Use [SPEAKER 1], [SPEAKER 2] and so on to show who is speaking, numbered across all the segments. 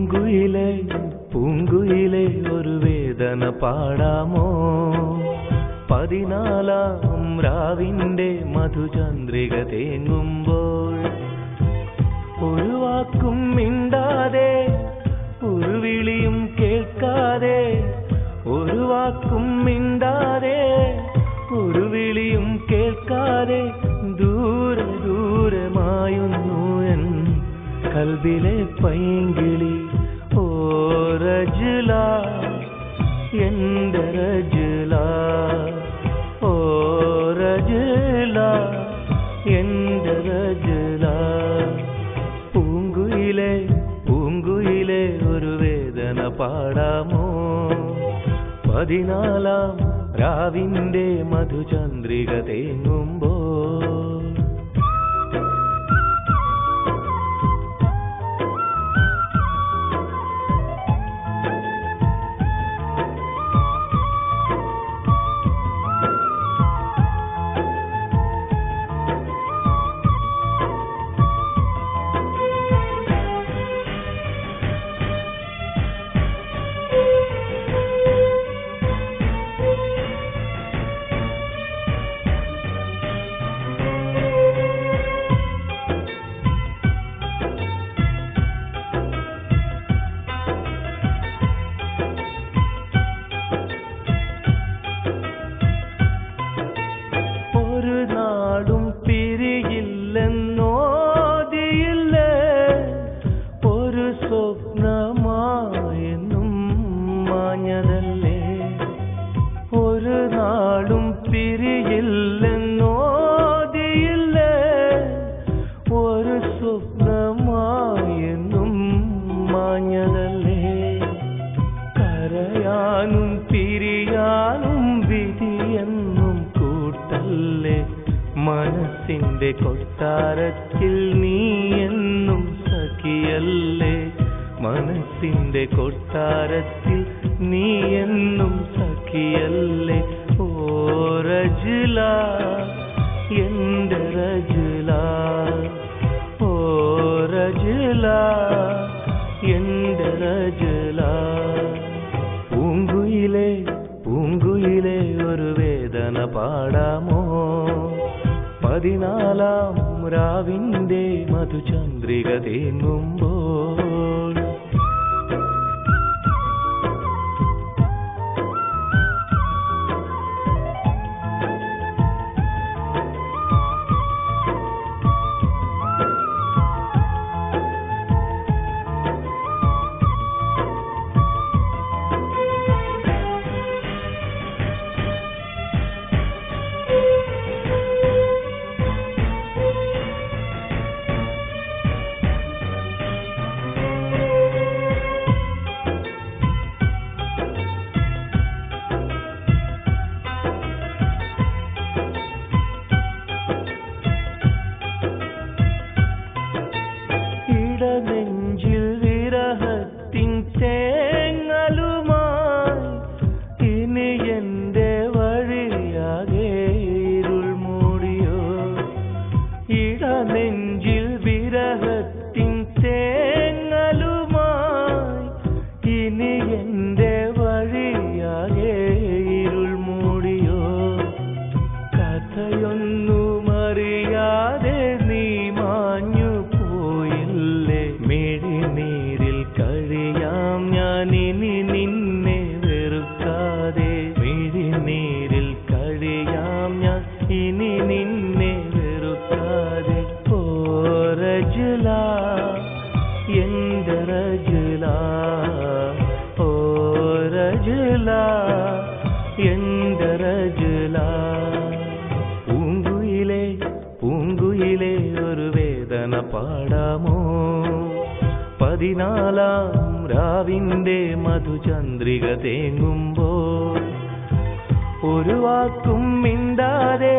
[SPEAKER 1] പൂങ്കുയിലേ പൂങ്കുയിലേ ഒരു വേദന പാടാമോ? 14-ാം രാവിന്റെ മധുചന്ദ്രിക തേങ്ങുമ്പോൾ ഒരു വാക്കും മിണ്ടാതെ, ഒരു വിളിയും കേൾക്കാതെ, ഒരു വാക്കും മിണ്ടാതെ, ഒരു വിളിയും കേൾക്കാതെ ദൂരെ ദൂരെ മായുന്നു എൻ കൽബിലെ പൈങ്കിളി. ഓ റജ്ല എന്റെ റജ്ല, ഓ റജ്ല എന്റെ റജ്ല. പൂങ്കുയിലേ പൂങ്കുയിലേ ഒരു വേദന പാടാമോ? 14-ാം രാവിന്റെ മധുചന്ദ്രിക തേങ്ങുമ്പോൾ മനസ്സിന്റെ കൊട്ടാരത്തിൽ നീ എന്നും സഖിയല്ലേ, മനസ്സിന്റെ കൊട്ടാരത്തിൽ നീ എന്നും സഖിയല്ലേ. ഓ റജ്ല എന്റെ റജ്ല, ഓ റജ്ല എന്റെ റജ്ല. പൂങ്കുയിലേ പൂങ്കുയിലേ ഒരു വേദന പാടാമോ? 14-ാം രാവിന്റെ മധുചന്ദ്രിക തേങ്ങുമ്പോൾ നെഞ്ചിൽ വിരഹത്തിൻ തേങ്ങലുമായി ഇനി എന്റെ വഴിയാകെ ഇരുൾ മൂടിയോ? ഇടനെഞ്ചിൽ വിരഹത്തിൻ തേങ്ങലുമായി ഇനി എന്റെ വഴിയാകെ ഇരുൾ മൂടിയോ? കഥയൊന്നും അറിയാതെ നീ മാഞ്ഞു മിഴിനീരിൽ കഴിയാം ഞാൻ ഇനി നിന്നെ വെറുക്കാതെ, മിഴിനീരിൽ കഴിയാം ഞാൻ ഇനി നിന്നെ വെറുക്കാതെ. ഓ റജ്ല എന്റെ റജ്ല, ഓ റജ്ല എന്റെ റജ്ല. പൂങ്കുയിലേ പൂങ്കുയിലേ ഒരു വേദന പാടാമോ? 14-ാം രാവിന്റെ മധുചന്ദ്രിക തേങ്ങുമ്പോൾ ഒരു വാക്കും മിണ്ടാതെ,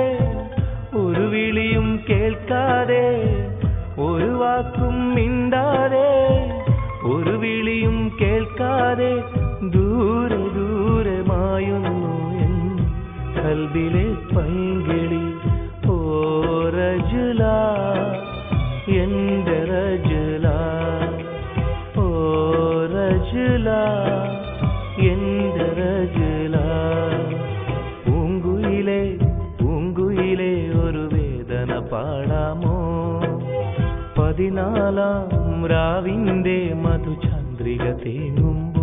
[SPEAKER 1] ഒരു വിളിയും കേൾക്കാതെ, ഒരു വാക്കും മിണ്ടാതെ, ഒരു വിളിയും കേൾക്കാതെ ദൂരെ ദൂരെ മായുന്നു എൻ കൽബിലെ പൈങ്കിളി. ഓ റജ്ല എന്റെ റജ്ല, ഓ പാടാമോ? 14 രാവിന്റെ മധുചന്ദ്രിക തേങ്ങുമ്പോൾ